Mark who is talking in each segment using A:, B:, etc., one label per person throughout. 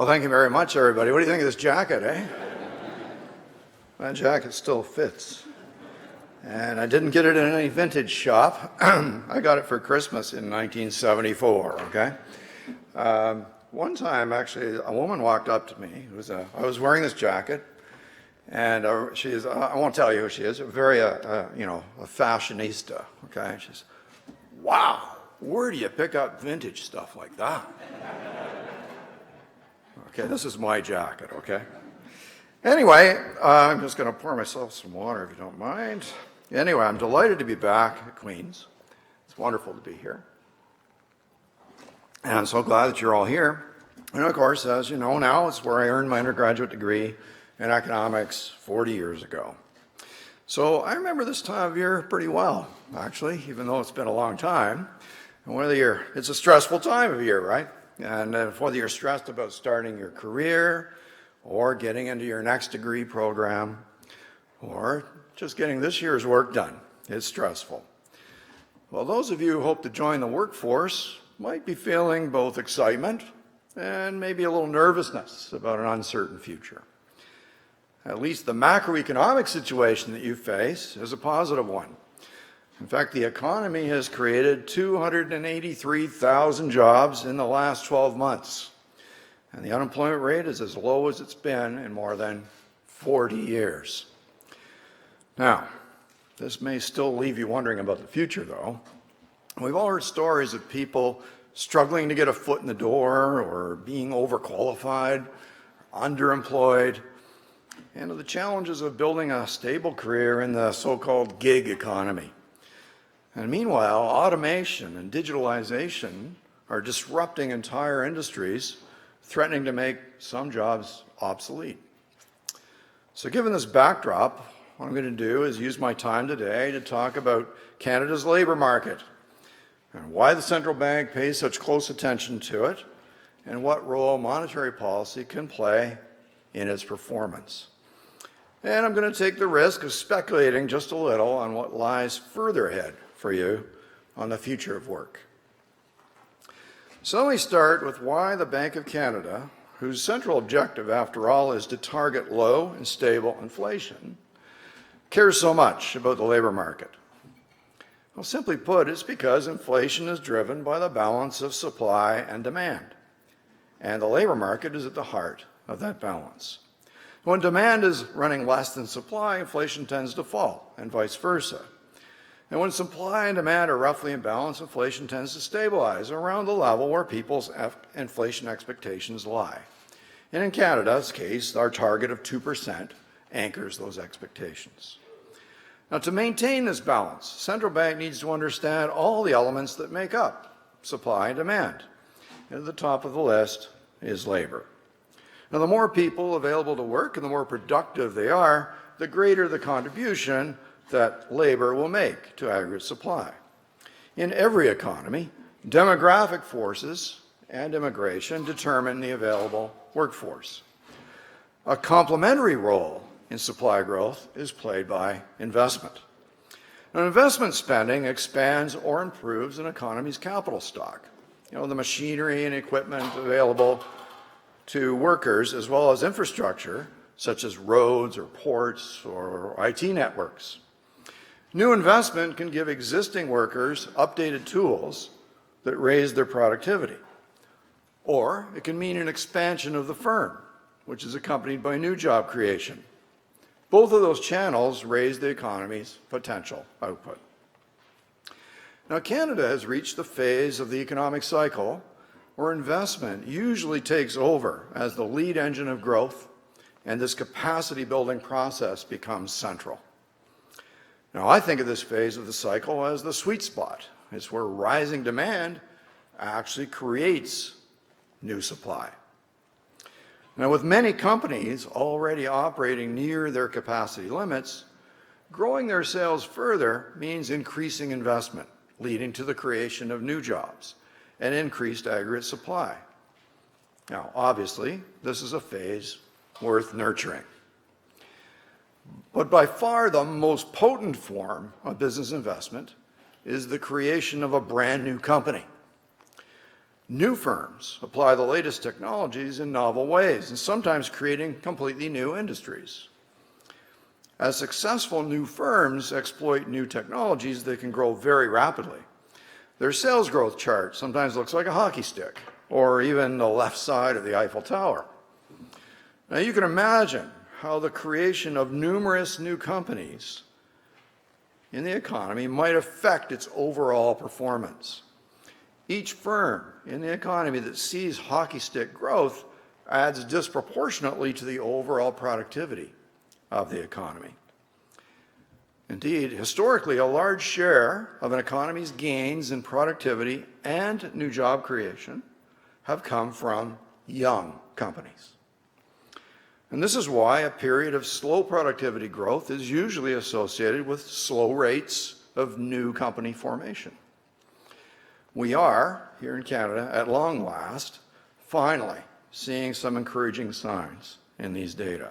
A: Well, thank you very much, everybody. What do you think of this jacket, eh? That jacket still fits. And I didn't get it in any vintage shop. I got it for Christmas in 1974, okay? One time, actually, a woman walked up to me. I was wearing this jacket, and she is, I won't tell you who she is, a fashionista, okay? She's, wow, where do you pick up vintage stuff like that? Okay, this is my jacket, okay? Anyway, I'm just going to pour myself some water if you don't mind. Anyway, I'm delighted to be back at Queen's. It's wonderful to be here. And I'm so glad that you're all here. And of course, as you know now, it's where I earned my undergraduate degree in economics 40 years ago. So I remember this time of year pretty well, actually, even though it's been a long time. And it's a stressful time of year, right? And whether you're stressed about starting your career or getting into your next degree program or just getting this year's work done, it's stressful. Well, those of you who hope to join the workforce might be feeling both excitement and maybe a little nervousness about an uncertain future. At least the macroeconomic situation that you face is a positive one. In fact, the economy has created 283,000 jobs in the last 12 months. And the unemployment rate is as low as it's been in more than 40 years. Now, this may still leave you wondering about the future, though. We've all heard stories of people struggling to get a foot in the door or being overqualified, underemployed, and of the challenges of building a stable career in the so-called gig economy. And meanwhile, automation and digitalization are disrupting entire industries, threatening to make some jobs obsolete. So given this backdrop, what I'm going to do is use my time today to talk about Canada's labor market and why the central bank pays such close attention to it and what role monetary policy can play in its performance. And I'm going to take the risk of speculating just a little on what lies further ahead for you on the future of work. So let me start with why the Bank of Canada, whose central objective, after all, is to target low and stable inflation, cares so much about the labor market. Well, simply put, it's because inflation is driven by the balance of supply and demand, and the labor market is at the heart of that balance. When demand is running less than supply, inflation tends to fall, and vice versa. And when supply and demand are roughly in balance, inflation tends to stabilize around the level where people's inflation expectations lie. And in Canada's case, our target of 2% anchors those expectations. Now, to maintain this balance, central bank needs to understand all the elements that make up supply and demand. And at the top of the list is labor. Now, the more people available to work and the more productive they are, the greater the contribution that labor will make to aggregate supply. In every economy, demographic forces and immigration determine the available workforce. A complementary role in supply growth is played by investment. Now, investment spending expands or improves an economy's capital stock. The machinery and equipment available to workers, as well as infrastructure, such as roads or ports or IT networks. New investment can give existing workers updated tools that raise their productivity. Or it can mean an expansion of the firm, which is accompanied by new job creation. Both of those channels raise the economy's potential output. Now, Canada has reached the phase of the economic cycle where investment usually takes over as the lead engine of growth, and this capacity building process becomes central. Now, I think of this phase of the cycle as the sweet spot. It's where rising demand actually creates new supply. Now, with many companies already operating near their capacity limits, growing their sales further means increasing investment, leading to the creation of new jobs and increased aggregate supply. Now, obviously, this is a phase worth nurturing. But by far the most potent form of business investment is the creation of a brand new company. New firms apply the latest technologies in novel ways and sometimes creating completely new industries. As successful new firms exploit new technologies, they can grow very rapidly. Their sales growth chart sometimes looks like a hockey stick, or even the left side of the Eiffel Tower. Now you can imagine how the creation of numerous new companies in the economy might affect its overall performance. Each firm in the economy that sees hockey stick growth adds disproportionately to the overall productivity of the economy. Indeed, historically, a large share of an economy's gains in productivity and new job creation have come from young companies. And this is why a period of slow productivity growth is usually associated with slow rates of new company formation. We are, here in Canada, at long last, finally seeing some encouraging signs in these data.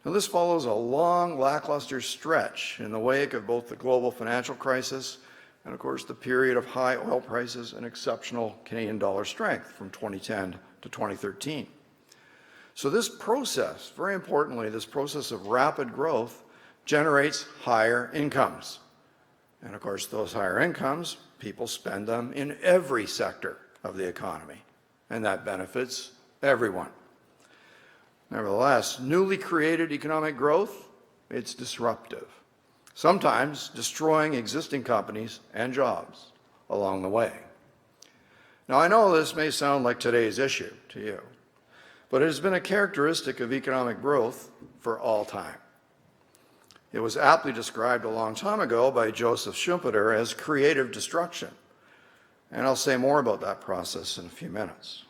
A: Now, this follows a long, lackluster stretch in the wake of both the global financial crisis and, of course, the period of high oil prices and exceptional Canadian dollar strength from 2010 to 2013. So this process, very importantly, this process of rapid growth generates higher incomes. And, of course, those higher incomes, people spend them in every sector of the economy, and that benefits everyone. Nevertheless, newly created economic growth, it's disruptive, sometimes destroying existing companies and jobs along the way. Now, I know this may sound like today's issue to you, but it has been a characteristic of economic growth for all time. It was aptly described a long time ago by Joseph Schumpeter as creative destruction, and I'll say more about that process in a few minutes.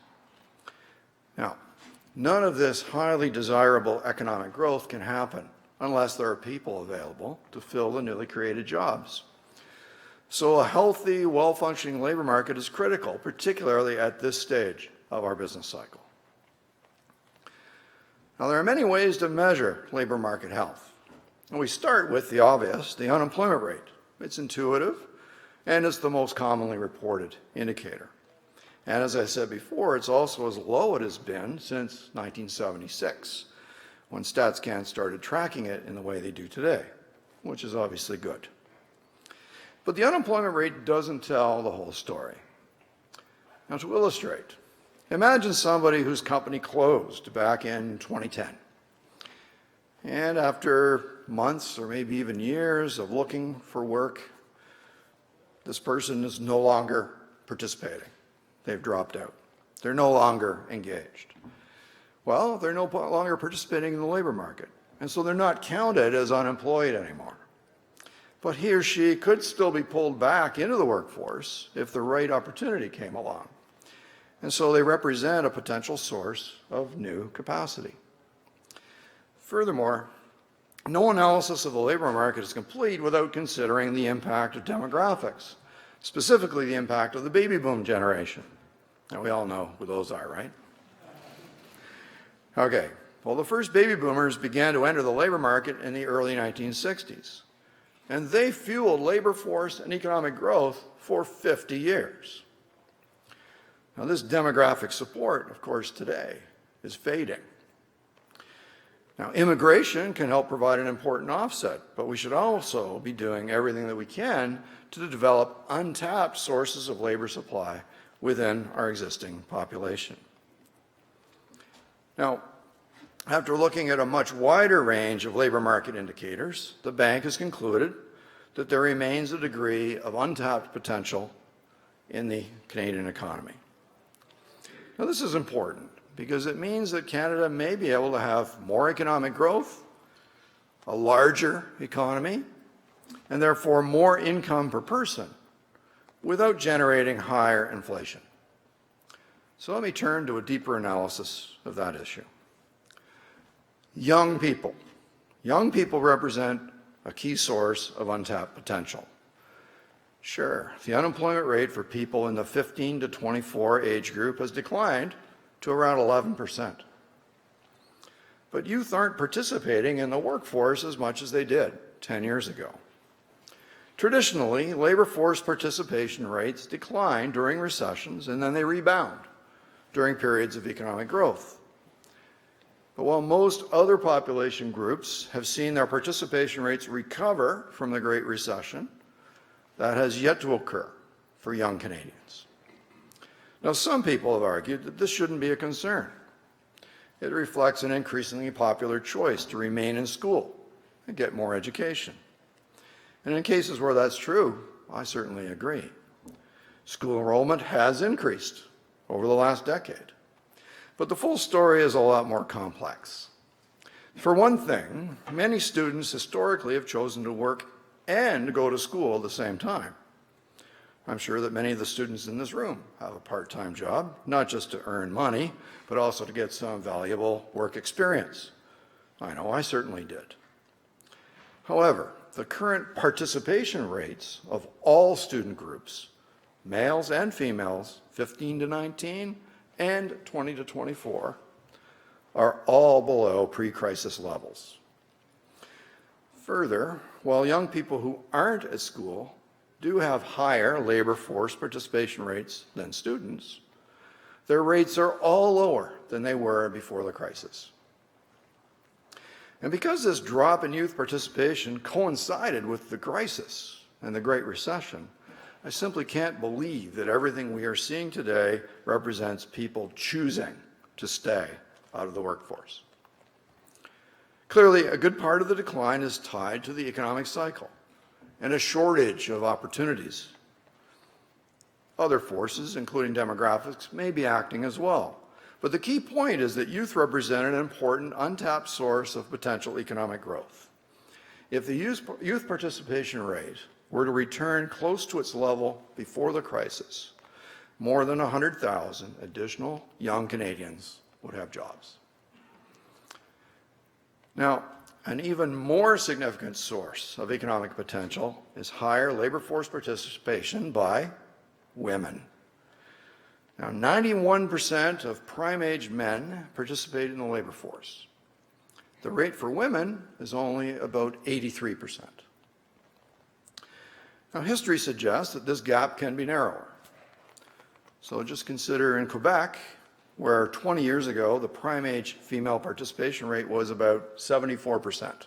A: Now, none of this highly desirable economic growth can happen unless there are people available to fill the newly created jobs. So a healthy, well-functioning labor market is critical, particularly at this stage of our business cycle. Now, there are many ways to measure labor market health. And we start with the obvious, the unemployment rate. It's intuitive, and it's the most commonly reported indicator. And as I said before, it's also as low as it has been since 1976, when StatsCan started tracking it in the way they do today, which is obviously good. But the unemployment rate doesn't tell the whole story. Now, to illustrate, imagine somebody whose company closed back in 2010. And after months or maybe even years of looking for work, this person is no longer participating. They've dropped out. They're no longer engaged. Well, they're no longer participating in the labor market, and so they're not counted as unemployed anymore. But he or she could still be pulled back into the workforce if the right opportunity came along. And so they represent a potential source of new capacity. Furthermore, no analysis of the labor market is complete without considering the impact of demographics, specifically the impact of the baby boom generation. Now, we all know who those are, right? Okay, well, the first baby boomers began to enter the labor market in the early 1960s, and they fueled labor force and economic growth for 50 years. Now, this demographic support, of course, today is fading. Now, immigration can help provide an important offset, but we should also be doing everything that we can to develop untapped sources of labor supply within our existing population. Now, after looking at a much wider range of labor market indicators, the bank has concluded that there remains a degree of untapped potential in the Canadian economy. Now, this is important because it means that Canada may be able to have more economic growth, a larger economy, and therefore more income per person without generating higher inflation. So let me turn to a deeper analysis of that issue. Young people. Young people represent a key source of untapped potential. Sure, the unemployment rate for people in the 15 to 24 age group has declined to around 11%. But youth aren't participating in the workforce as much as they did 10 years ago. Traditionally, labor force participation rates decline during recessions and then they rebound during periods of economic growth. But while most other population groups have seen their participation rates recover from the Great Recession, that has yet to occur for young Canadians. Now, some people have argued that this shouldn't be a concern. It reflects an increasingly popular choice to remain in school and get more education. And in cases where that's true, I certainly agree. School enrollment has increased over the last decade. But the full story is a lot more complex. For one thing, many students historically have chosen to work and go to school at the same time. I'm sure that many of the students in this room have a part-time job, not just to earn money, but also to get some valuable work experience. I know I certainly did. However, the current participation rates of all student groups, males and females, 15 to 19 and 20 to 24, are all below pre-crisis levels. Further, while young people who aren't at school do have higher labor force participation rates than students, their rates are all lower than they were before the crisis. And because this drop in youth participation coincided with the crisis and the Great Recession, I simply can't believe that everything we are seeing today represents people choosing to stay out of the workforce. Clearly, a good part of the decline is tied to the economic cycle and a shortage of opportunities. Other forces, including demographics, may be acting as well. But the key point is that youth represent an important untapped source of potential economic growth. If the youth participation rate were to return close to its level before the crisis, more than 100,000 additional young Canadians would have jobs. Now, an even more significant source of economic potential is higher labor force participation by women. Now, 91% of prime-age men participate in the labor force. The rate for women is only about 83%. Now, history suggests that this gap can be narrower. So just consider in Quebec, where 20 years ago, the prime-age female participation rate was about 74%.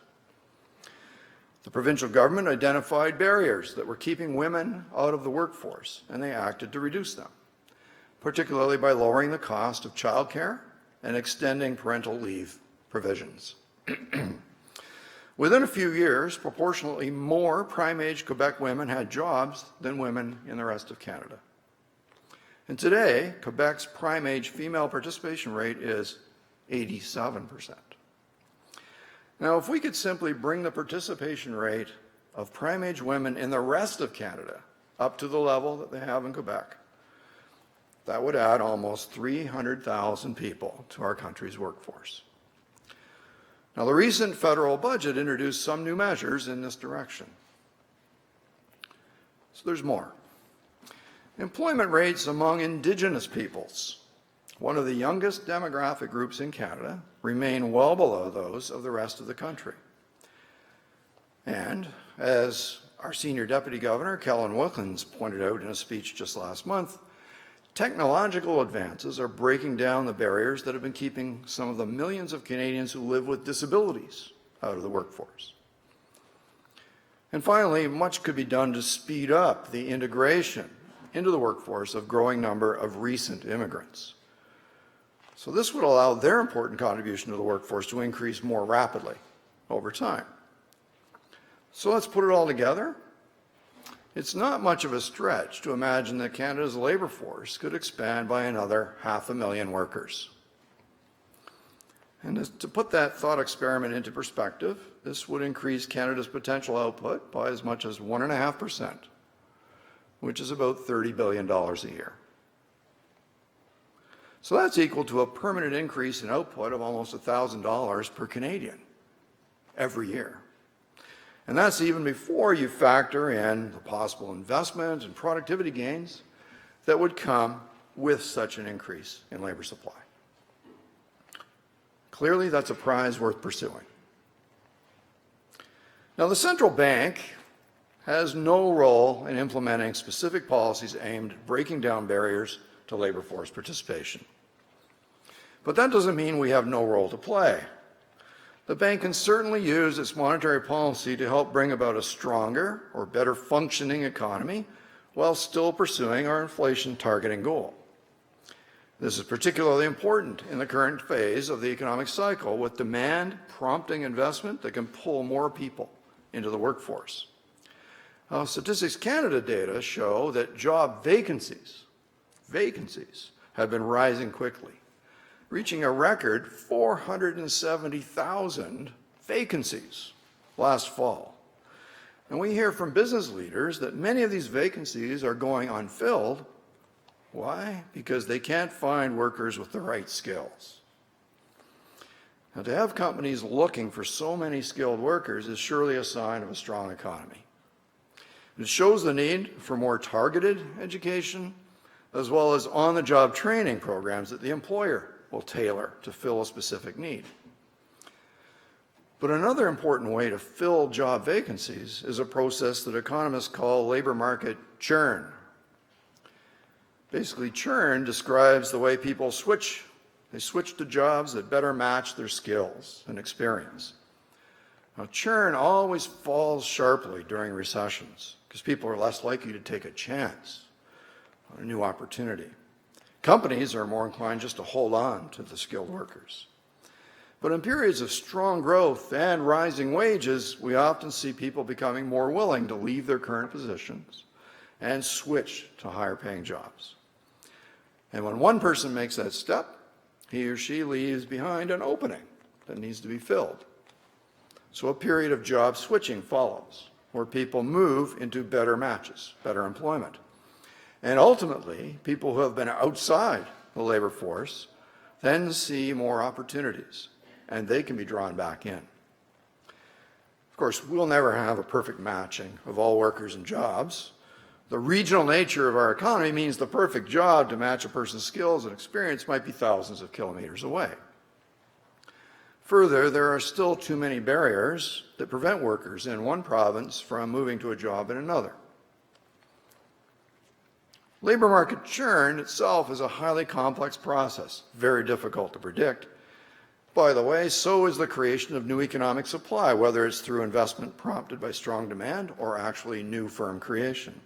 A: The provincial government identified barriers that were keeping women out of the workforce, and they acted to reduce them, particularly by lowering the cost of childcare and extending parental leave provisions. Within a few years, proportionally more prime-age Quebec women had jobs than women in the rest of Canada. And today, Quebec's prime-age female participation rate is 87%. Now, if we could simply bring the participation rate of prime-age women in the rest of Canada up to the level that they have in Quebec, that would add almost 300,000 people to our country's workforce. Now, the recent federal budget introduced some new measures in this direction. So there's more. Employment rates among Indigenous peoples, one of the youngest demographic groups in Canada, remain well below those of the rest of the country. And as our Senior Deputy Governor, Kellen Wilkins, pointed out in a speech just last month, technological advances are breaking down the barriers that have been keeping some of the millions of Canadians who live with disabilities out of the workforce. And finally, much could be done to speed up the integration into the workforce of a growing number of recent immigrants. So this would allow their important contribution to the workforce to increase more rapidly over time. So let's put it all together. It's not much of a stretch to imagine that Canada's labor force could expand by another 500,000 workers. And to put that thought experiment into perspective, this would increase Canada's potential output by as much as 1.5%, which is about $30 billion a year. So that's equal to a permanent increase in output of almost $1,000 per Canadian every year. And that's even before you factor in the possible investment and productivity gains that would come with such an increase in labor supply. Clearly, that's a prize worth pursuing. Now, the central bank has no role in implementing specific policies aimed at breaking down barriers to labor force participation. But that doesn't mean we have no role to play. The bank can certainly use its monetary policy to help bring about a stronger or better functioning economy while still pursuing our inflation targeting goal. This is particularly important in the current phase of the economic cycle, with demand prompting investment that can pull more people into the workforce. Statistics Canada data show that job vacancies have been rising quickly, reaching a record 470,000 vacancies last fall. And we hear from business leaders that many of these vacancies are going unfilled. Why? Because they can't find workers with the right skills. Now, to have companies looking for so many skilled workers is surely a sign of a strong economy. It shows the need for more targeted education, as well as on-the-job training programs that the employer will tailor to fill a specific need. But another important way to fill job vacancies is a process that economists call labor market churn. Basically, churn describes the way people switch. They switch to jobs that better match their skills and experience. Now, churn always falls sharply during recessions because people are less likely to take a chance on a new opportunity. Companies are more inclined just to hold on to the skilled workers. But in periods of strong growth and rising wages, we often see people becoming more willing to leave their current positions and switch to higher paying jobs. And when one person makes that step, he or she leaves behind an opening that needs to be filled. So a period of job switching follows, where people move into better matches, better employment. And ultimately, people who have been outside the labor force then see more opportunities, and they can be drawn back in. Of course, we'll never have a perfect matching of all workers and jobs. The regional nature of our economy means the perfect job to match a person's skills and experience might be thousands of kilometers away. Further, there are still too many barriers that prevent workers in one province from moving to a job in another. Labor market churn itself is a highly complex process, very difficult to predict. By the way, so is the creation of new economic supply, whether it's through investment prompted by strong demand or actually new firm creation.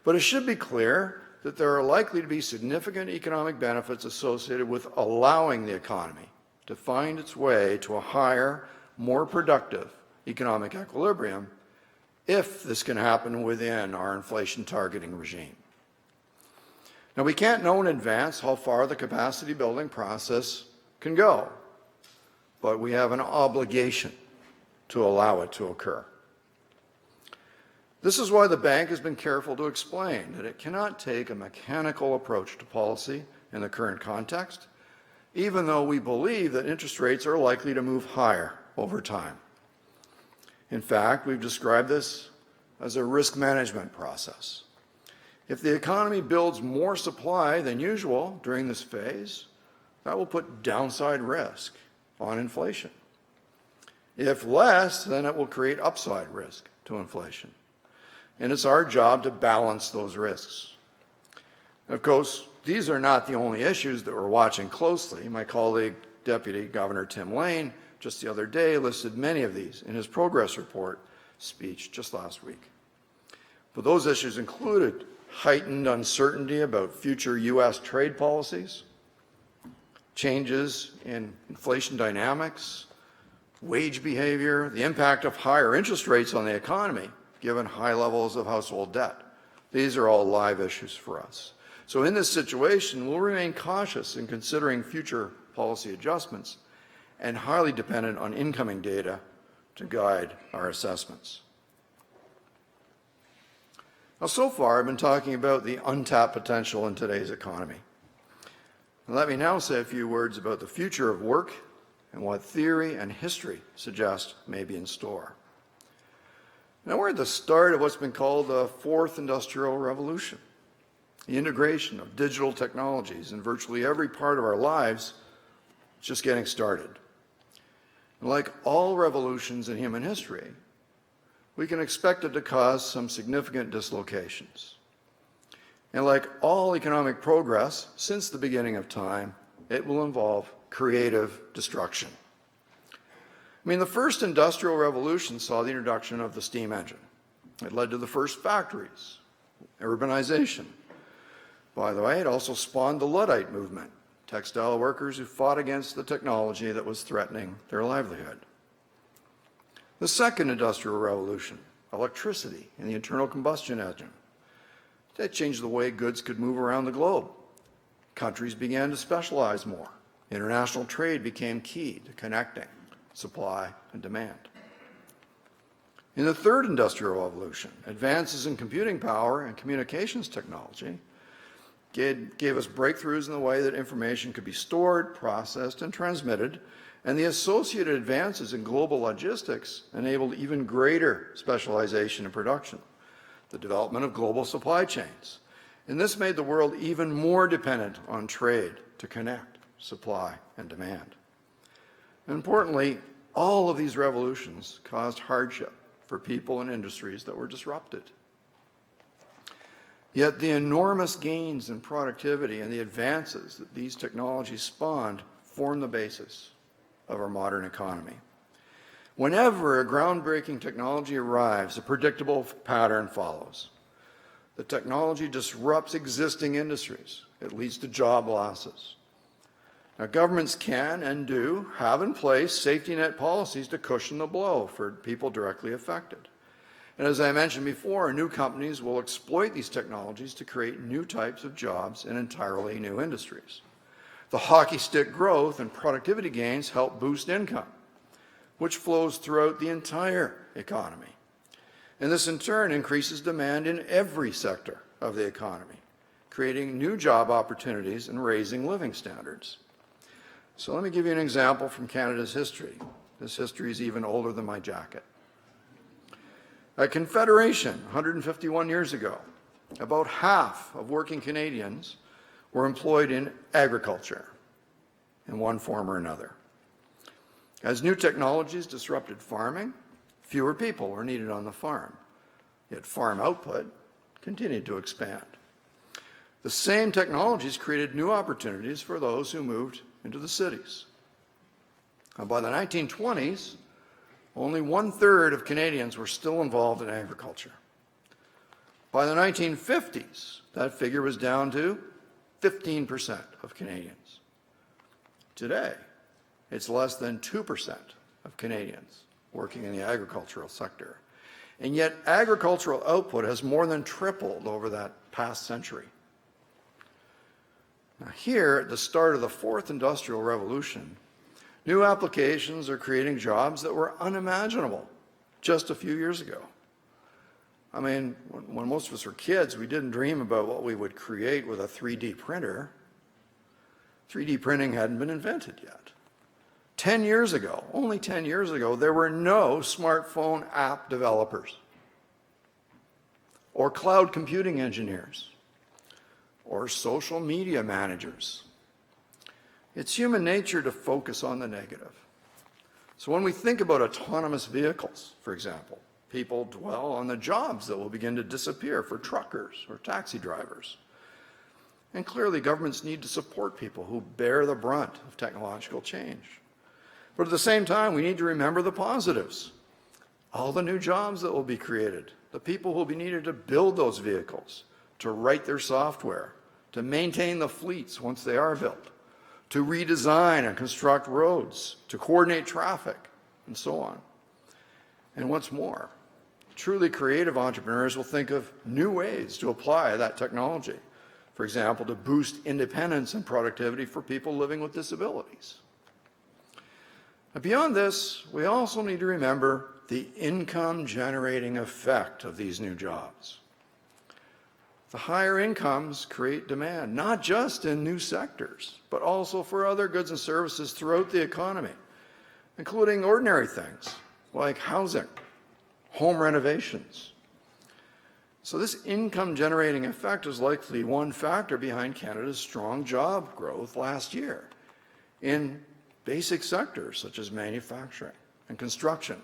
A: But it should be clear that there are likely to be significant economic benefits associated with allowing the economy to find its way to a higher, more productive economic equilibrium if this can happen within our inflation targeting regime. Now, we can't know in advance how far the capacity building process can go, but we have an obligation to allow it to occur. This is why the bank has been careful to explain that it cannot take a mechanical approach to policy in the current context, even though we believe that interest rates are likely to move higher over time. In fact, we've described this as a risk management process. If the economy builds more supply than usual during this phase, that will put downside risk on inflation. If less, then it will create upside risk to inflation. And it's our job to balance those risks. Of course, these are not the only issues that we're watching closely. My colleague, Deputy Governor Tim Lane, just the other day listed many of these in his progress report speech just last week. But those issues included heightened uncertainty about future U.S. trade policies, changes in inflation dynamics, wage behavior, the impact of higher interest rates on the economy, given high levels of household debt. These are all live issues for us. So in this situation, we'll remain cautious in considering future policy adjustments and highly dependent on incoming data to guide our assessments. Now, so far, I've been talking about the untapped potential in today's economy. And let me now say a few words about the future of work and what theory and history suggest may be in store. Now, we're at the start of what's been called the Fourth Industrial Revolution. The integration of digital technologies in virtually every part of our lives is just getting started. And like all revolutions in human history, we can expect it to cause some significant dislocations. And like all economic progress since the beginning of time, it will involve creative destruction. I mean, the first industrial revolution saw the introduction of the steam engine. It led to the first factories, urbanization. By the way, it also spawned the Luddite movement, textile workers who fought against the technology that was threatening their livelihood. The second industrial revolution, electricity and the internal combustion engine, that changed the way goods could move around the globe. Countries began to specialize more. International trade became key to connecting supply and demand. In the third industrial revolution, advances in computing power and communications technology gave us breakthroughs in the way that information could be stored, processed, and transmitted, and the associated advances in global logistics enabled even greater specialization in production, the development of global supply chains. And this made the world even more dependent on trade to connect supply and demand. And importantly, all of these revolutions caused hardship for people and industries that were disrupted. Yet the enormous gains in productivity and the advances that these technologies spawned form the basis of our modern economy. Whenever a groundbreaking technology arrives, a predictable pattern follows. The technology disrupts existing industries. It leads to job losses. Now, governments can and do have in place safety net policies to cushion the blow for people directly affected. And as I mentioned before, new companies will exploit these technologies to create new types of jobs in entirely new industries. The hockey stick growth and productivity gains help boost income, which flows throughout the entire economy. And this in turn increases demand in every sector of the economy, creating new job opportunities and raising living standards. So let me give you an example from Canada's history. This history is even older than my jacket. At Confederation, 151 years ago, about half of working Canadians were employed in agriculture in one form or another. As new technologies disrupted farming, fewer people were needed on the farm, yet farm output continued to expand. The same technologies created new opportunities for those who moved into the cities. And by the 1920s, only 1/3 of Canadians were still involved in agriculture. By the 1950s, that figure was down to 15% of Canadians. Today, it's less than 2% of Canadians working in the agricultural sector. And yet, agricultural output has more than tripled over that past century. Now, here, at the start of the fourth industrial revolution, new applications are creating jobs that were unimaginable just a few years ago. I mean, when most of us were kids, we didn't dream about what we would create with a 3D printer. 3D printing hadn't been invented yet. 10 years ago, only 10 years ago, there were no smartphone app developers or cloud computing engineers or social media managers. It's human nature to focus on the negative. So when we think about autonomous vehicles, for example, people dwell on the jobs that will begin to disappear for truckers or taxi drivers. And clearly, governments need to support people who bear the brunt of technological change. But at the same time, we need to remember the positives. All the new jobs that will be created, the people who will be needed to build those vehicles, to write their software, to maintain the fleets once they are built, to redesign and construct roads, to coordinate traffic, and so on. And what's more, truly creative entrepreneurs will think of new ways to apply that technology. For example, to boost independence and productivity for people living with disabilities. Now, beyond this, we also need to remember the income-generating effect of these new jobs. The higher incomes create demand, not just in new sectors, but also for other goods and services throughout the economy, including ordinary things like housing, home renovations. So this income-generating effect is likely one factor behind Canada's strong job growth last year in basic sectors such as manufacturing and construction.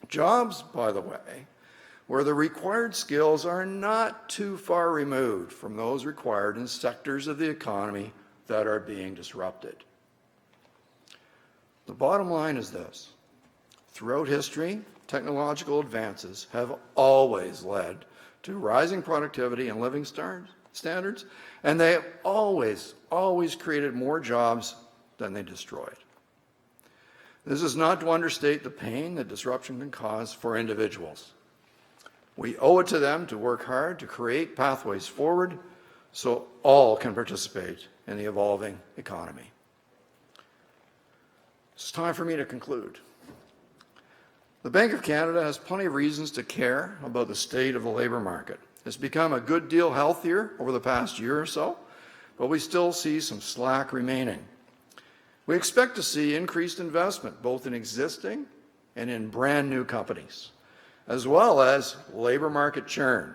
A: Jobs, by the way, where the required skills are not too far removed from those required in sectors of the economy that are being disrupted. The bottom line is this. Throughout history, technological advances have always led to rising productivity and living standards, and they have always created more jobs than they destroyed. This is not to understate the pain that disruption can cause for individuals. We owe it to them to work hard to create pathways forward so all can participate in the evolving economy. It's time for me to conclude. The Bank of Canada has plenty of reasons to care about the state of the labour market. It's become a good deal healthier over the past year or so, but we still see some slack remaining. We expect to see increased investment both in existing and in brand new companies, as well as labour market churn.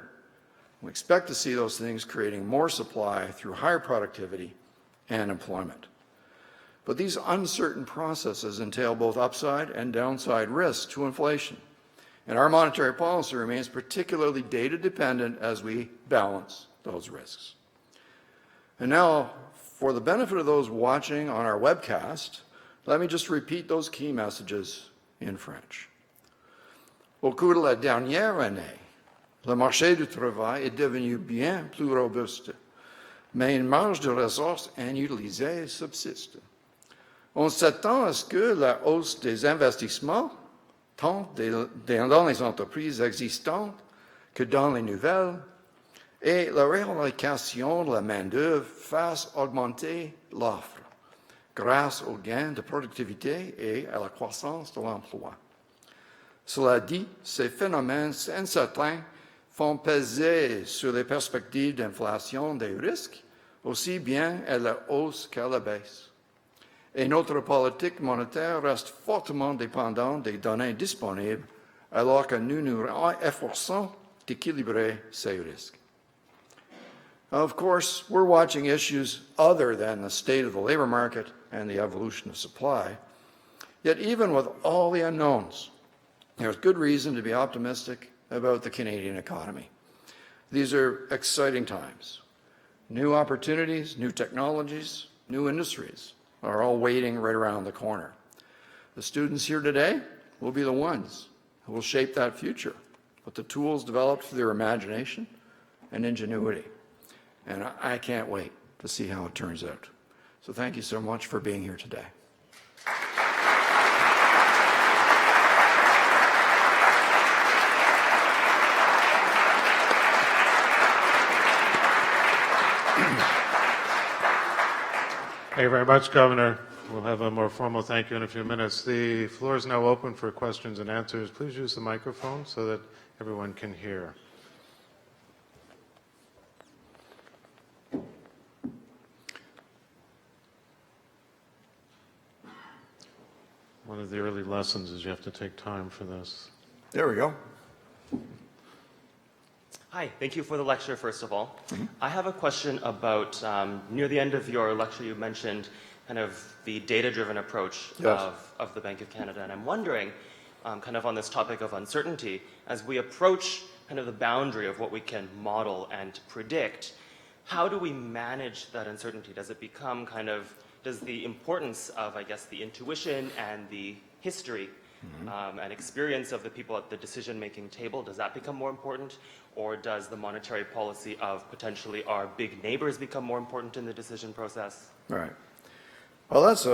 A: We expect to see those things creating more supply through higher productivity and employment. But these uncertain processes entail both upside and downside risks to inflation, and our monetary policy remains particularly data-dependent as we balance those risks. And now, for the benefit of those watching on our webcast, let me just repeat those key messages in French. Au cours de la dernière année, le marché du travail est devenu bien plus robuste, mais une marge de ressources inutilisées subsiste. On s'attend à ce que la hausse des investissements, tant dans les entreprises existantes que dans les nouvelles, et la réallocation de la main-d'œuvre fasse augmenter l'offre grâce aux gains de productivité et à la croissance de l'emploi. Cela dit, ces phénomènes incertains font peser sur les perspectives d'inflation des risques, aussi bien à la hausse qu'à la baisse. Et notre politique monétaire reste fortement dépendante des données disponibles, alors que nous nous efforçons d'équilibrer ces risques. Of course, we're watching issues other than the state of the labor market and the evolution of supply. Yet even with all the unknowns, there's good reason to be optimistic about the Canadian economy. These are exciting times. New opportunities, new technologies, new industries are all waiting right around the corner. The students here today will be the ones who will shape that future with the tools developed through their imagination and ingenuity. And I can't wait to see how it turns out. So thank you so much for being here today.
B: Thank you very much, Governor. We'll have a more formal thank you in a few minutes. The floor is now open for questions and answers. Please use the microphone so that everyone can hear. One of the early lessons is you have to take time for this.
A: There we go.
C: Hi, thank you for the lecture, first of all. I have a question about, near the end of your lecture, you mentioned kind of the data-driven approach of the Bank of Canada, and I'm wondering, kind of on this topic of uncertainty, as we approach kind of the boundary of what we can model and predict, how do we manage that uncertainty? Does it become kind of, does the importance of, I guess, the intuition and the history and experience of the people at the decision-making table, does that become more important? Or does the monetary policy of potentially our big neighbors become more important in the decision process?
A: Right. Well, that's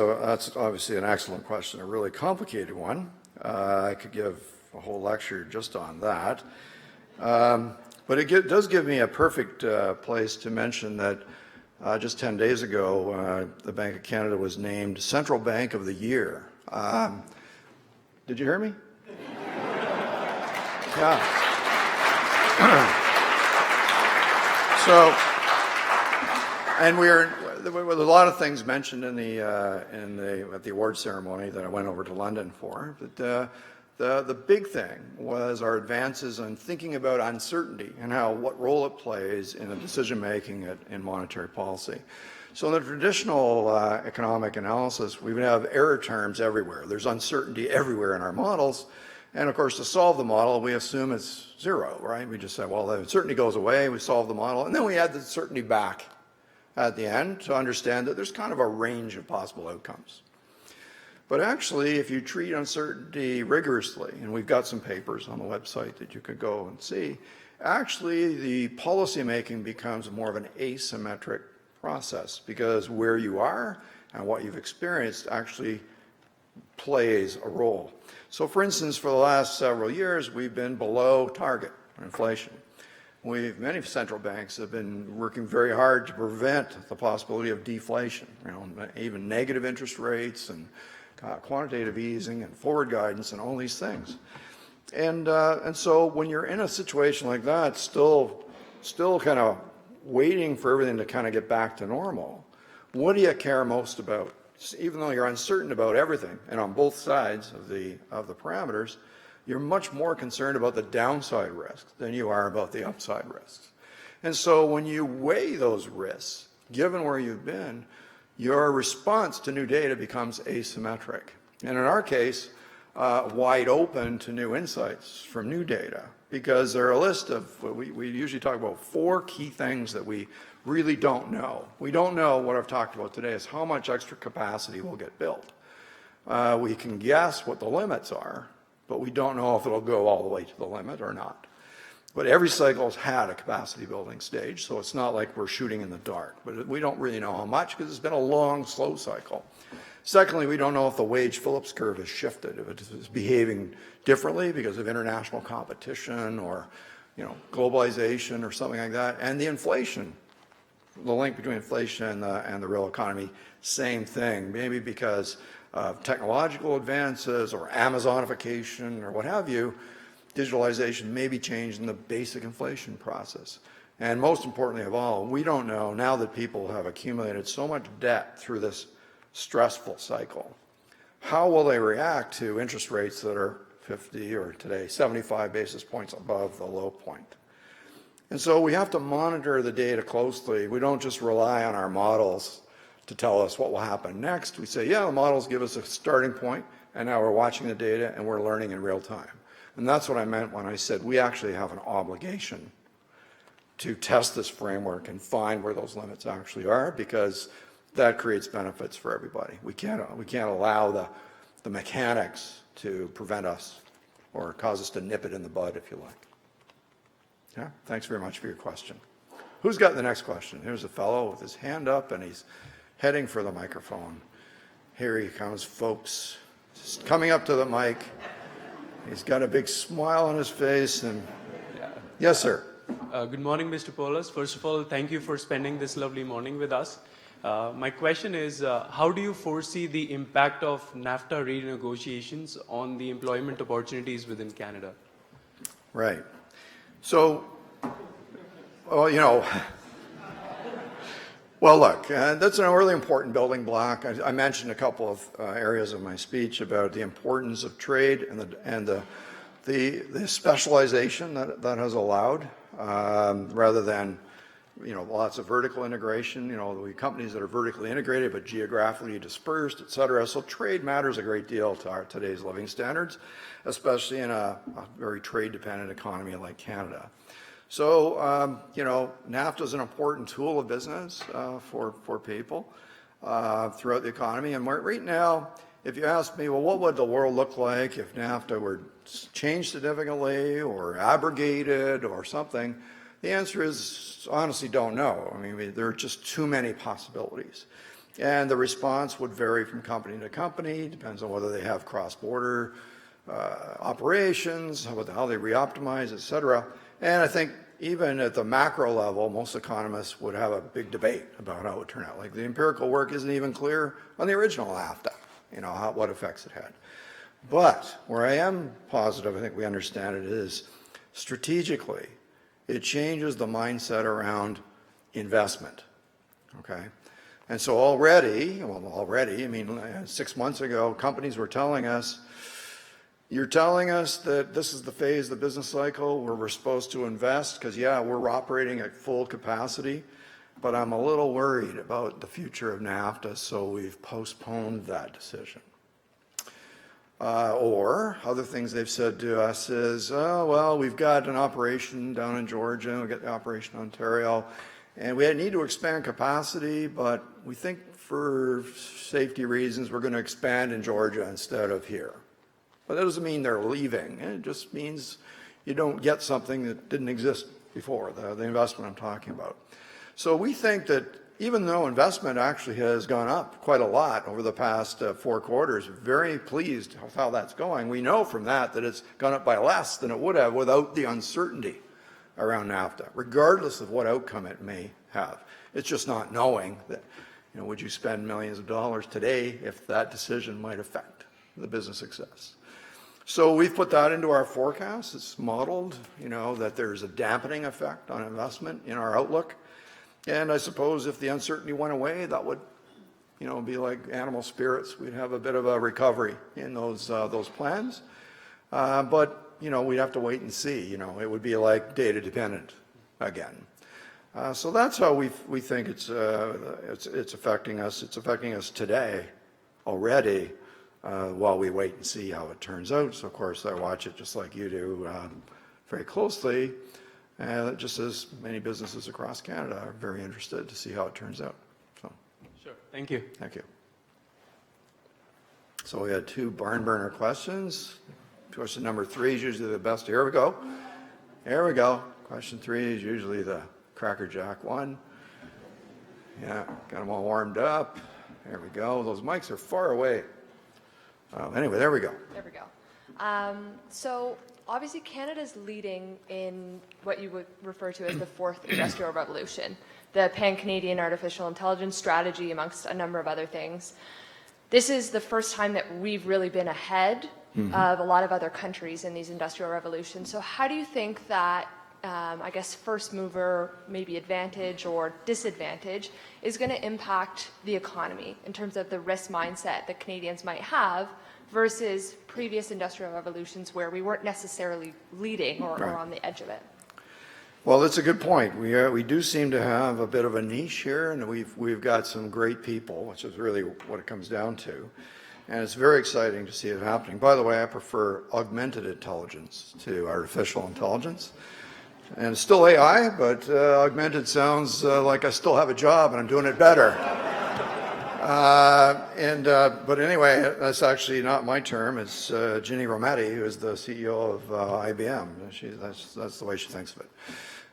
A: obviously an excellent question, a really complicated one. I could give a whole lecture just on that. But it does give me a perfect place to mention that just 10 days ago, the Bank of Canada was named Central Bank of the Year. Did you hear me? Yeah. So, and there were a lot of things mentioned at the award ceremony that I went over to London for. But the big thing was our advances in thinking about uncertainty and what role it plays in the decision making in monetary policy. So in the traditional economic analysis, we would have error terms everywhere. There's uncertainty everywhere in our models. And of course, to solve the model, we assume it's zero, right? We just say, well, the uncertainty goes away, we solve the model, and then we add the certainty back at the end to understand that there's kind of a range of possible outcomes. But actually, if you treat uncertainty rigorously, and we've got some papers on the website that you could go and see, actually the policy making becomes more of an asymmetric process, because where you are and what you've experienced actually plays a role. So for instance, for the last several years, we've been below target inflation. Many central banks have been working very hard to prevent the possibility of deflation, even negative interest rates and quantitative easing and forward guidance and all these things. And so when you're in a situation like that, still kind of waiting for everything to kind of get back to normal, what do you care most about? Even though you're uncertain about everything, and on both sides of the parameters, you're much more concerned about the downside risks than you are about the upside risks. And so when you weigh those risks, given where you've been, your response to new data becomes asymmetric. And in our case, wide open to new insights from new data, because there are a list of, we usually talk about 4 key things that we really don't know. We don't know, what I've talked about today is how much extra capacity will get built. We can guess what the limits are, but we don't know if it'll go all the way to the limit or not. But every cycle's had a capacity building stage, so it's not like we're shooting in the dark. But we don't really know how much, because it's been a long, slow cycle. Secondly, we don't know if the wage Phillips curve has shifted, if it's behaving differently because of international competition or globalization or something like that. And the inflation, the link between inflation and the real economy, same thing. Maybe because of technological advances or Amazonification or what have you, digitalization may be changing the basic inflation process. And most importantly of all, we don't know, now that people have accumulated so much debt through this stressful cycle, how will they react to interest rates that are 50 or today 75 basis points above the low point? And so we have to monitor the data closely. We don't just rely on our models to tell us what will happen next. We say, yeah, the models give us a starting point, and now we're watching the data and we're learning in real time. And that's what I meant when I said we actually have an obligation to test this framework and find where those limits actually are, because that creates benefits for everybody. We can't allow the mechanics to prevent us or cause us to nip it in the bud, if you like. Yeah, thanks very much for your question. Who's got the next question? Here's a fellow with his hand up, and he's heading for the microphone. Here he comes, folks. Just coming up to the mic. He's got a big smile on his face. And yes, sir.
D: Good morning, Mr. Poloz. First of all, thank you for spending this lovely morning with us. My question is, how do you foresee the impact of NAFTA renegotiations on the employment opportunities within Canada?
A: Right. So, well, look, that's a really important building block. I mentioned a couple of areas of my speech about the importance of trade and the specialization that has allowed, rather than lots of vertical integration. The companies that are vertically integrated but geographically dispersed, et cetera. So trade matters a great deal to today's living standards, especially in a very trade-dependent economy like Canada. So, NAFTA is an important tool of business for people throughout the economy. And right now, if you ask me, well, what would the world look like if NAFTA were changed significantly or abrogated or something? The answer is, honestly, don't know. I mean, there are just too many possibilities. And the response would vary from company to company, depends on whether they have cross-border operations, how they re-optimize, et cetera. And I think even at the macro level, most economists would have a big debate about how it would turn out. Like, the empirical work isn't even clear on the original NAFTA, what effects it had. But where I am positive, I think we understand it, is strategically, it changes the mindset around investment, okay? And so already, I mean, 6 months ago, companies were telling us, you're telling us that this is the phase of the business cycle where we're supposed to invest, because, yeah, we're operating at full capacity, but I'm a little worried about the future of NAFTA, so we've postponed that decision. Or other things they've said to us is, oh, well, we've got an operation down in Georgia, and we've got the operation in Ontario, and we need to expand capacity, but we think for safety reasons, we're going to expand in Georgia instead of here. But that doesn't mean they're leaving. It just means you don't get something that didn't exist before, the investment I'm talking about. So we think that even though investment actually has gone up quite a lot over the past 4 quarters, very pleased with how that's going. We know from that it's gone up by less than it would have without the uncertainty around NAFTA, regardless of what outcome it may have. It's just not knowing that, would you spend millions of dollars today if that decision might affect the business success. So we've put that into our forecast. It's modeled, that there's a dampening effect on investment in our outlook. And I suppose if the uncertainty went away, that would, be like animal spirits. We'd have a bit of a recovery in those plans. But, we'd have to wait and see. It would be like data dependent again. So that's how we think it's affecting us. It's affecting us today already while we wait and see how it turns out. So, of course, I watch it just like you do very closely. Just as many businesses across Canada are very interested to see how it turns out. So,
D: sure. Thank you.
A: Thank you. So we had 2 barn burner questions. Question number 3 is usually the best. Here we go. Here we go. Question 3 is usually the crackerjack one. Yeah, got them all warmed up. There we go. Those mics are far away. Anyway, there we go.
E: There we go. So obviously Canada's leading in what you would refer to as the 4th industrial revolution, the pan-Canadian artificial intelligence strategy, amongst a number of other things. This is the first time that we've really been ahead of a lot of other countries in these industrial revolutions. So how do you think that, first mover, maybe advantage or disadvantage, is going to impact the economy in terms of the risk mindset that Canadians might have versus previous industrial revolutions where we weren't necessarily leading or on the edge of it?
A: Well, that's a good point. We do seem to have a bit of a niche here, and we've got some great people, which is really what it comes down to. And it's very exciting to see it happening. By the way, I prefer augmented intelligence to artificial intelligence. And it's still AI, but augmented sounds like I still have a job and I'm doing it better. But anyway, that's actually not my term. It's Ginny Rometty, who is the CEO of IBM. That's the way she thinks of it.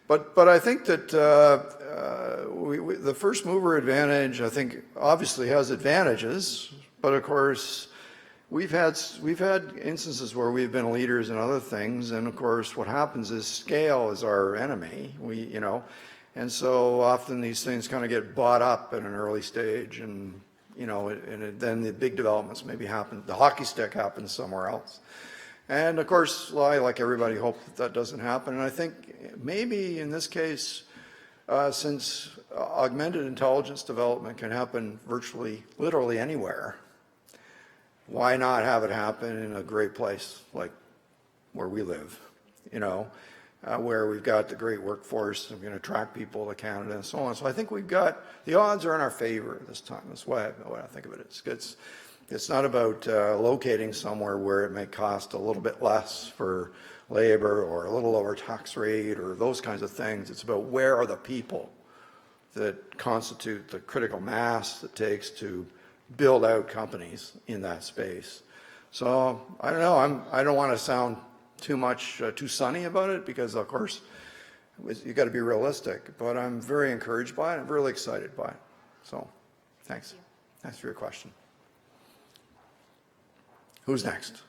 A: But I think that the first mover advantage, I think, obviously has advantages. But of course, we've had instances where we've been leaders in other things, and of course, what happens is scale is our enemy. And so often these things kind of get bought up at an early stage, and then the big developments maybe happen. The hockey stick happens somewhere else. And of course, I, like everybody, hope that doesn't happen. And I think maybe in this case, since augmented intelligence development can happen virtually, literally anywhere, why not have it happen in a great place like where we live, where we've got the great workforce and we can attract people to Canada and so on. So I think the odds are in our favor this time. That's why I think of it. It's not about locating somewhere where it may cost a little bit less for labor or a little lower tax rate or those kinds of things. It's about where are the people that constitute the critical mass it takes to build out companies in that space. So I don't know. I don't want to sound too sunny about it because, of course, you got to be realistic. But I'm very encouraged by it. I'm really excited by it. So, thanks. Thanks for your question. Who's next?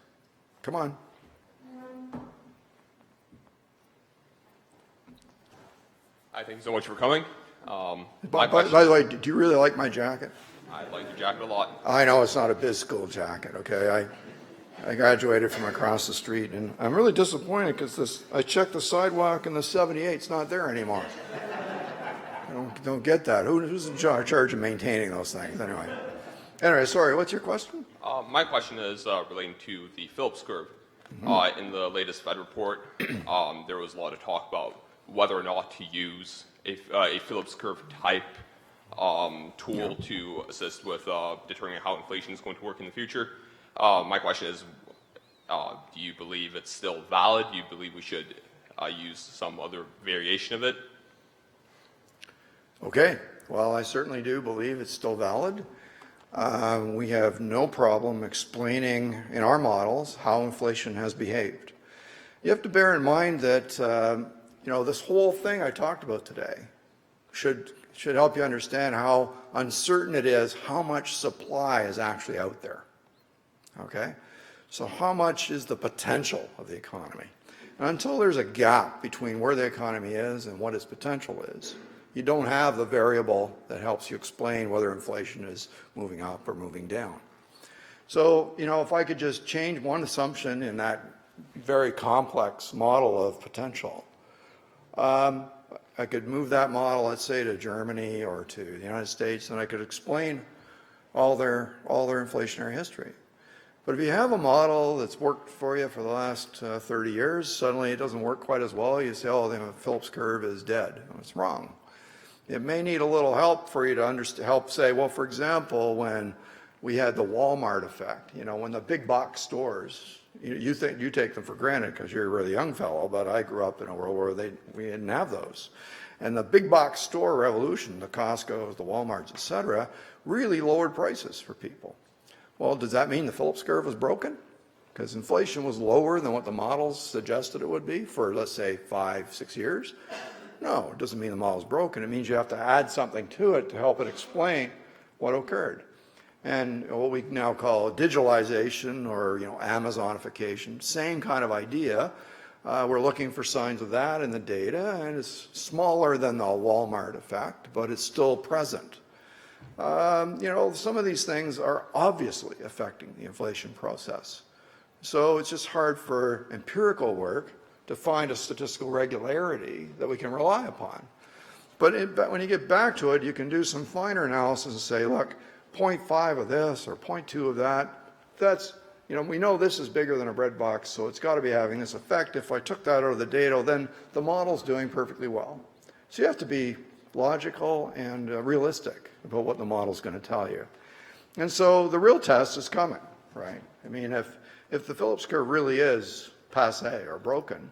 A: Come on.
F: Hi, thank you so much for coming.
A: By the way, do you really like my jacket?
F: I like your jacket a lot.
A: I know it's not a biz school jacket, okay? I graduated from across the street, and I'm really disappointed because I checked the sidewalk and the 78's not there anymore. I don't get that. Who's in charge of maintaining those things? Anyway, sorry, what's your question?
F: My question is relating to the Phillips curve. In the latest Fed report, there was a lot of talk about whether or not to use a Phillips curve type tool to assist with determining how inflation is going to work in the future. My question is, Do you believe it's still valid? Do you believe we should use some other variation of it?
A: Okay, well, I certainly do believe it's still valid. We have no problem explaining in our models how inflation has behaved. You have to bear in mind that, this whole thing I talked about today should help you understand how uncertain it is how much supply is actually out there. Okay? So how much is the potential of the economy? And until there's a gap between where the economy is and what its potential is, you don't have the variable that helps you explain whether inflation is moving up or moving down. So, if I could just change one assumption in that very complex model of potential, I could move that model, let's say, to Germany or to the United States, and I could explain all their inflationary history. But if you have a model that's worked for you for the last 30 years, suddenly it doesn't work quite as well, you say, oh, the Phillips curve is dead. It's wrong. It may need a little help for you to help say, well, for example, when we had the Walmart effect, when the big box stores, you take them for granted because you're a really young fellow, but I grew up in a world where we didn't have those. And the big box store revolution, the Costco's, the Walmarts, et cetera, really lowered prices for people. Well, does that mean the Phillips curve was broken? Because inflation was lower than what the models suggested it would be for, let's say, 5-6 years? No, it doesn't mean the model's broken. It means you have to add something to it to help it explain what occurred. And what we now call digitalization or Amazonification, same kind of idea. We're looking for signs of that in the data, and it's smaller than the Walmart effect, but it's still present. Some of these things are obviously affecting the inflation process. So it's just hard for empirical work to find a statistical regularity that we can rely upon. But when you get back to it, you can do some finer analysis and say, look, 0.5 of this or 0.2 of that, that's, we know this is bigger than a bread box, so it's got to be having this effect. If I took that out of the data, then the model's doing perfectly well. So you have to be logical and realistic about what the model's going to tell you. And so the real test is coming, right? I mean, if the Phillips curve really is passé or broken,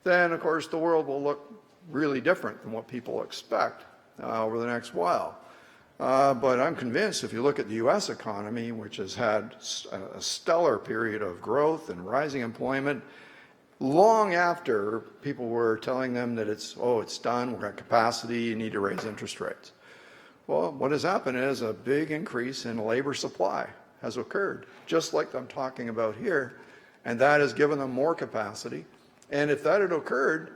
A: then of course the world will look really different than what people expect over the next while. But I'm convinced if you look at the U.S. economy, which has had a stellar period of growth and rising employment, long after people were telling them that it's done, we're at capacity, you need to raise interest rates. Well, what has happened is a big increase in labor supply has occurred, just like I'm talking about here, and that has given them more capacity. And if that had occurred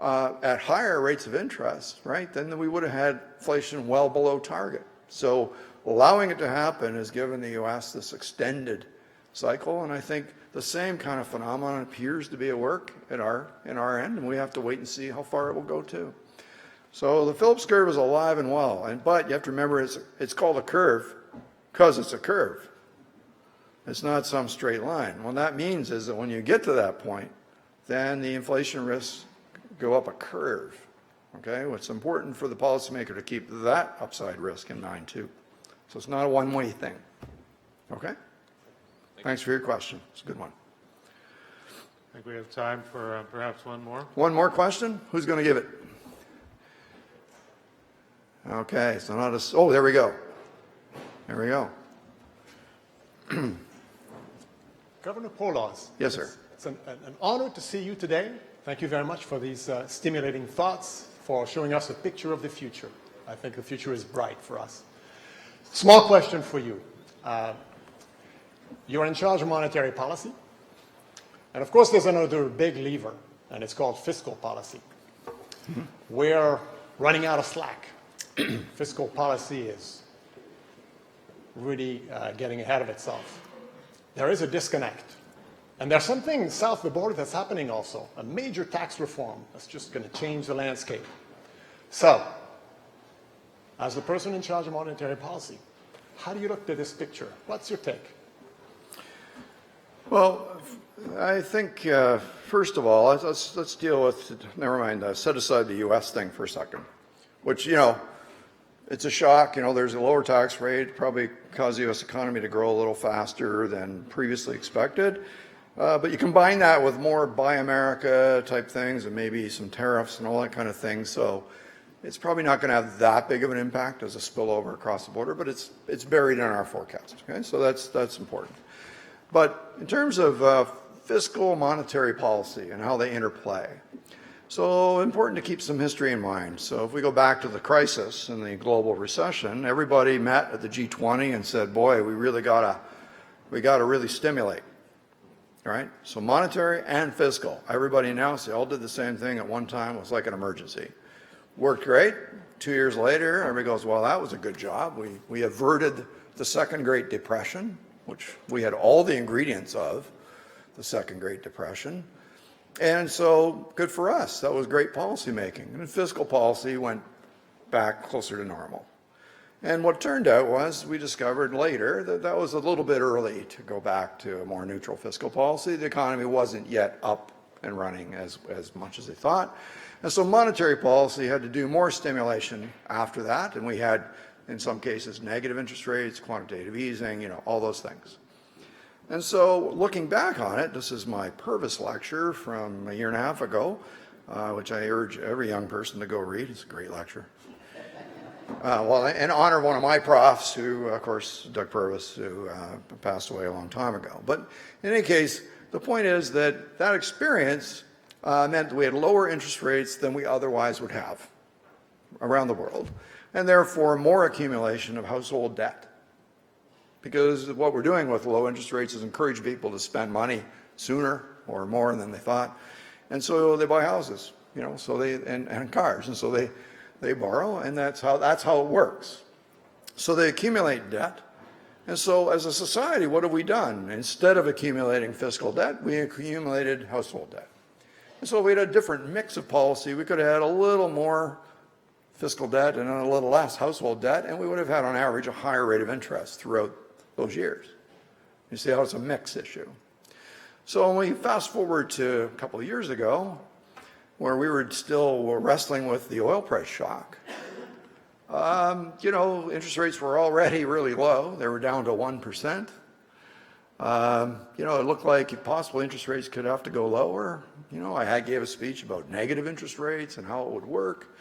A: at higher rates of interest, right, then we would have had inflation well below target. So allowing it to happen has given the U.S. this extended cycle, and I think the same kind of phenomenon appears to be at work at our end, and we have to wait and see how far it will go too. So the Phillips curve is alive and well, but you have to remember it's called a curve because it's a curve. It's not some straight line. What that means is that when you get to that point, then the inflation risks go up a curve. Okay, well, it's important for the policymaker to keep that upside risk in mind too. So it's not a one-way thing. Okay? Thanks for your question. It's a good one.
B: I think we have time for perhaps one more.
A: One more question? Who's going to give it? Okay, so not a... Oh, there we go. There we go.
G: Governor Poloz.
A: Yes, sir.
G: It's an honor to see you today. Thank you very much for these stimulating thoughts, for showing us a picture of the future. I think the future is bright for us. Small question for you. You're in charge of monetary policy. And of course, there's another big lever, and it's called fiscal policy. Mm-hmm. We're running out of slack. Fiscal policy is really getting ahead of itself. There is a disconnect. And there's something south of the border that's happening also, a major tax reform that's just going to change the landscape. So, as the person in charge of monetary policy, how do you look at this picture? What's your take?
A: Well, I think, first of all, let's deal with, never mind, set aside the U.S. thing for a second, which, it's a shock. There's a lower tax rate, probably caused the U.S. economy to grow a little faster than previously expected. But you combine that with more Buy America type things and maybe some tariffs and all that kind of thing. So it's probably not going to have that big of an impact as a spillover across the border, but it's buried in our forecast. Okay, so that's important. But in terms of fiscal monetary policy and how they interplay, so important to keep some history in mind. So if we go back to the crisis and the global recession, everybody met at the G20 and said, boy, we gotta really stimulate. All right, so monetary and fiscal. Everybody announced they all did the same thing at one time. It was like an emergency. Worked great. 2 years later, everybody goes, well, that was a good job. We averted the second Great Depression, which we had all the ingredients of the second Great Depression. And so good for us. That was great policy making. And fiscal policy went back closer to normal. And what turned out was we discovered later that that was a little bit early to go back to a more neutral fiscal policy. The economy wasn't yet up and running as much as they thought. And so monetary policy had to do more stimulation after that. And we had, in some cases, negative interest rates, quantitative easing, all those things. And so looking back on it, this is my Purvis lecture from a year and a half ago, which I urge every young person to go read. It's a great lecture. Well, in honor of one of my profs, who, of course, Doug Purvis, who passed away a long time ago. But in any case, the point is that that experience meant that we had lower interest rates than we otherwise would have around the world, and therefore more accumulation of household debt. Because what we're doing with low interest rates is encourage people to spend money sooner or more than they thought, and so they buy houses, so and cars, and so they borrow, and that's how it works. So they accumulate debt, and so as a society, what have we done? Instead of accumulating fiscal debt, we accumulated household debt. And so we had a different mix of policy. We could have had a little more fiscal debt and a little less household debt, and we would have had on average a higher rate of interest throughout those years. You see how it's a mix issue. So when we fast forward to a couple of years ago, where we were still wrestling with the oil price shock, interest rates were already really low. They were down to 1%. It looked like possible interest rates could have to go lower. I gave a speech about negative interest rates and how it would work.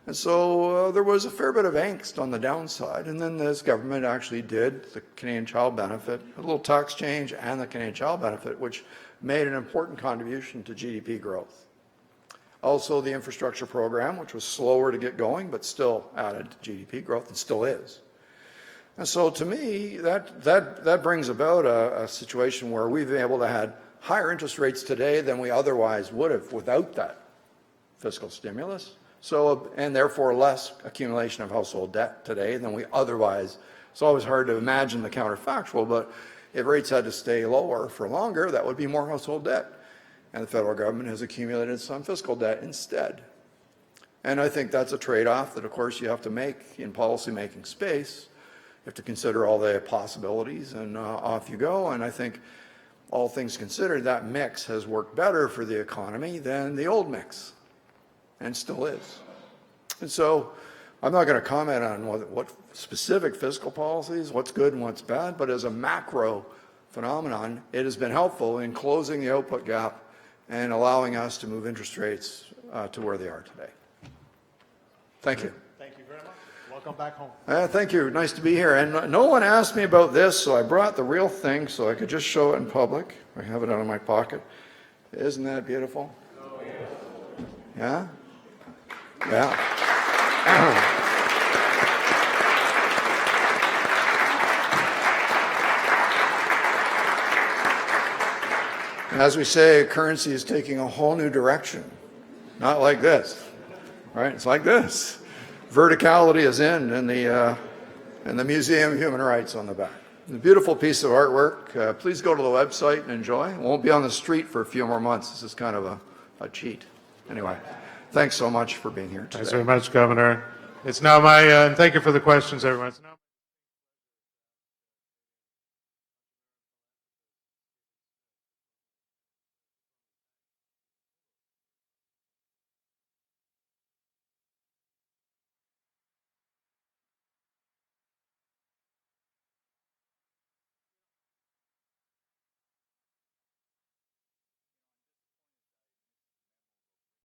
A: And so there was a fair bit of angst on the downside. And then this government actually did the Canadian Child Benefit, a little tax change, and the Canadian Child Benefit, which made an important contribution to GDP growth. Also, the infrastructure program, which was slower to get going, but still added to GDP growth, and still is. And so to me, that brings about a situation where we've been able to have higher interest rates today than we otherwise would have without that fiscal stimulus. So, and therefore less accumulation of household debt today than we otherwise. It's always hard to imagine the counterfactual, but if rates had to stay lower for longer, that would be more household debt. And the federal government has accumulated some fiscal debt instead. And I think that's a trade-off that, of course, you have to make in policy-making space. You have to consider all the possibilities, and off you go. And I think, all things considered, that mix has worked better for the economy than the old mix, and still is. And so I'm not going to comment on what specific fiscal policies, what's good and what's bad, but as a macro phenomenon, it has been helpful in closing the output gap and allowing us to move interest rates to where they are today. Thank you.
G: Thank you very much. Welcome back home.
A: Thank you. Nice to be here. And no one asked me about this, so I brought the real thing so I could just show it in public. I have it out of my pocket. Isn't that beautiful? Oh, yeah. Yeah? Yeah. As we say, currency is taking a whole new direction. Not like this, right? It's like this. Verticality is in the Museum of Human Rights on the back. It's a beautiful piece of artwork. Please go to the website and enjoy. It won't be on the street for a few more months. This is kind of a cheat. Anyway, thanks so much for being here today.
B: Thanks very much, Governor. It's now my, and thank you for the questions, everyone. It's now